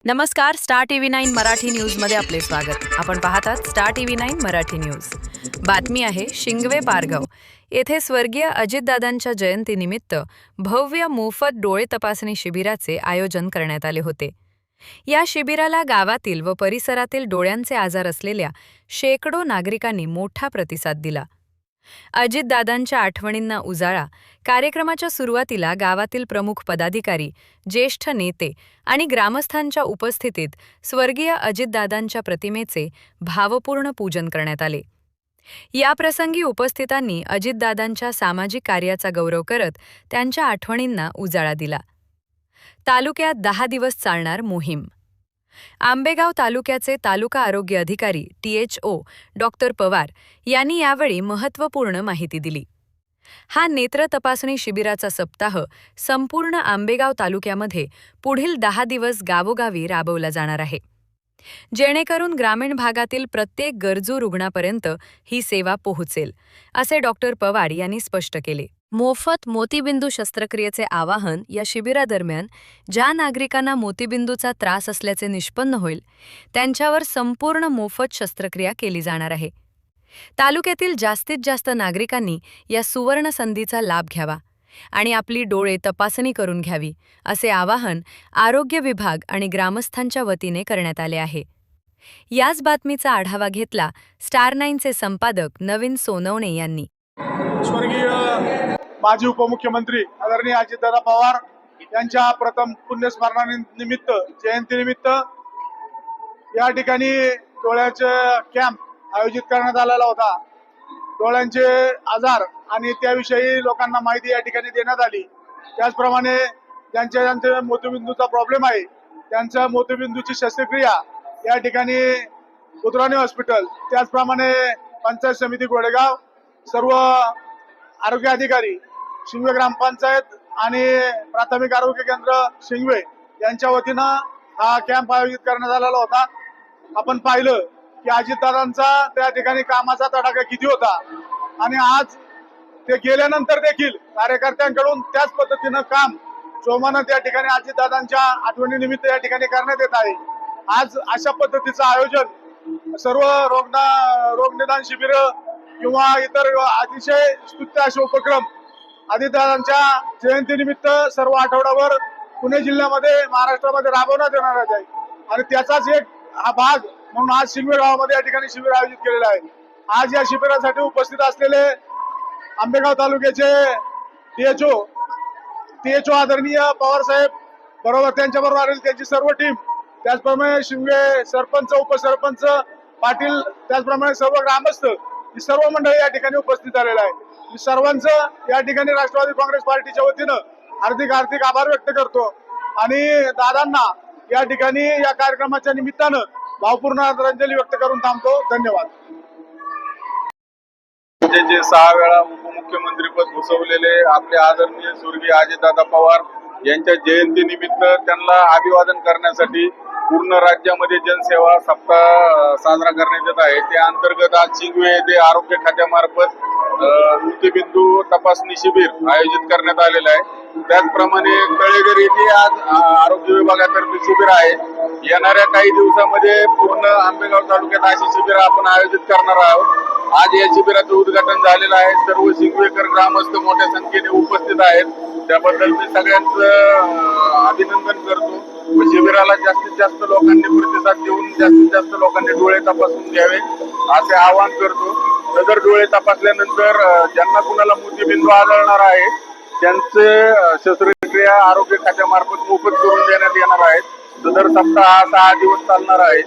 नमस्कार. Star TV 9 Marathi न्यूजमध्ये आपले स्वागत. आपण पाहतात स्टार टीव्ही 9 मराठी न्यूज. बातमी आहे शिंगवे पारगाव येथे स्वर्गीय अजितदादांच्या जयंतीनिमित्त भव्य मोफत डोळे तपासणी शिबिराचे आयोजन करण्यात आले होते. या शिबिराला गावातील व परिसरातील डोळ्यांचे आजार असलेल्या शेकडो नागरिकांनी मोठा प्रतिसाद दिला. अजितदादांच्या आठवणींना उजाळा कार्यक्रमाच्या सुरुवातीला गावातील प्रमुख पदाधिकारी, ज्येष्ठ नेते आणि ग्रामस्थांच्या उपस्थितीत स्वर्गीय अजितदादांच्या प्रतिमेचे भावपूर्ण पूजन करण्यात आले. याप्रसंगी उपस्थितांनी अजितदादांच्या सामाजिक कार्याचा गौरव करत त्यांच्या आठवणींना उजाळा दिला. तालुक्यात 10 दिवस चालणार मोहीम. आंबेगाव तालुक्याचे तालुका आरोग्य अधिकारी THO डॉक्टर पवार यांनी यावेळी महत्त्वपूर्ण माहिती दिली. हा नेत्र तपासणी शिबिराचा सप्ताह संपूर्ण आंबेगाव तालुक्यामध्ये पुढील 10 दिवस गावोगावी राबवला जाणार आहे, जेणेकरून ग्रामीण भागातील प्रत्येक गरजू रुग्णापर्यंत ही सेवा पोहोचेल, असे डॉक्टर पवार यांनी स्पष्ट केले. मोफत मोतीबिंदू शस्त्रक्रियेचे आवाहन. या शिबिरादरम्यान ज्या नागरिकांना मोतीबिंदूचा त्रास असल्याचे निष्पन्न होईल त्यांच्यावर संपूर्ण मोफत शस्त्रक्रिया केली जाणार आहे. तालुक्यातील जास्तीत जास्त नागरिकांनी या सुवर्ण संधीचा लाभ घ्यावा आणि आपली डोळे तपासणी करून घ्यावी, असे आवाहन आरोग्य विभाग आणि ग्रामस्थांच्या वतीने करण्यात आले आहे. याच बातमीचा आढावा घेतला स्टार 9चे संपादक नवीन सोनवणे यांनी. स्वर्गीय माजी उपमुख्यमंत्री आदरणीय अजितदादा पवार यांच्या प्रथम पुण्यस्मरणानिमित्त जयंतीनिमित्त या ठिकाणी डोळ्याचे कॅम्प आयोजित करण्यात आलेला होता. डोळ्यांचे आजार आणि त्याविषयी लोकांना माहिती या ठिकाणी देण्यात आली. त्याचप्रमाणे ज्यांचे मोतीबिंदूचा प्रॉब्लेम आहे त्यांच्या मोतीबिंदूची शस्त्रक्रिया या ठिकाणी उतराणी हॉस्पिटल, त्याचप्रमाणे पंचायत समिती गोडेगाव, सर्व आरोग्य अधिकारी, शिंगवे ग्रामपंचायत आणि प्राथमिक आरोग्य केंद्र शिंगवे यांच्या वतीनं हा कॅम्प आयोजित करण्यात आलेला होता. आपण पाहिलं की अजितदादांचा त्या ठिकाणी कामाचा तडाखा किती होता आणि आज ते गेल्यानंतर देखील कार्यकर्त्यांकडून त्याच पद्धतीनं काम जोमानं त्या ठिकाणी अजितदादांच्या आठवणीनिमित्त या ठिकाणी करण्यात येत आहे. आज अशा पद्धतीचं आयोजन सर्व रोग निदान शिबिर किंवा इतर अतिशय स्तुत्य असे उपक्रम अजितदादांच्या जयंतीनिमित्त सर्व आठवड्यावर पुणे जिल्ह्यामध्ये महाराष्ट्रामध्ये राबवण्यात येणार आहे आणि त्याचाच एक हा भाग म्हणून आज शिंगवे गावामध्ये या ठिकाणी शिबिर आयोजित केलेलं आहे. आज या शिबिरासाठी उपस्थित असलेले आंबेगाव तालुक्याचे THO आदरणीय पवार साहेब, बरोबर त्यांच्याबरोबर त्यांची सर्व टीम, त्याचप्रमाणे शिंगवे सरपंच, उपसरपंच, पाटील, त्याचप्रमाणे सर्व ग्रामस्थ, ही सर्व मंडळी या ठिकाणी उपस्थित झालेलं आहे. मी सर्वांचं या ठिकाणी राष्ट्रवादी काँग्रेस पार्टीच्या वतीनं हार्दिक आभार व्यक्त करतो आणि दादांना या ठिकाणी या कार्यक्रमाच्या निमित्तानं भावपूर्ण आदरांजली व्यक्त करून थांबतो. धन्यवाद. जे 6 वेळा उपमुख्यमंत्रीपद भूषवलेले आपले आदरणीय स्वर्गीय अजितदादा पवार यांच्या जयंतीनिमित्त त्यांना अभिवादन करण्यासाठी पूर्ण राज्यामध्ये जनसेवा सप्ताह साजरा करण्यात येत आहे. त्या अंतर्गत आज शिंगवे येथे आरोग्य खात्यामार्फत मोतीबिंदू तपासणी शिबिर आयोजित करण्यात आलेलं आहे. त्याचप्रमाणे तळेघर येथे आज आरोग्य विभागातर्फे शिबिर आहे. येणाऱ्या काही दिवसामध्ये पूर्ण आंबेगाव तालुक्यात अशी शिबिर आपण आयोजित करणार आहोत. आज या शिबिराचं उद्घाटन झालेलं आहे. सर्व शिंगवेकर ग्रामस्थ मोठ्या संख्येने उपस्थित आहेत. त्याबद्दल मी सगळ्यांचं अभिनंदन करतो. शिबिराला जास्तीत जास्त लोकांनी प्रतिसाद देऊन जास्तीत जास्त लोकांनी डोळे तपासून घ्यावे असे आवाहन करतो. सदर डोळे तपासल्यानंतर ज्यांना कुणाला मोतीबिंदू आढळणार आहे त्यांचे शस्त्रक्रिया आरोग्य खात्यामार्फत मोफत करून देण्यात येणार आहे. सदर सप्ताह हा 6 दिवस चालणार आहे.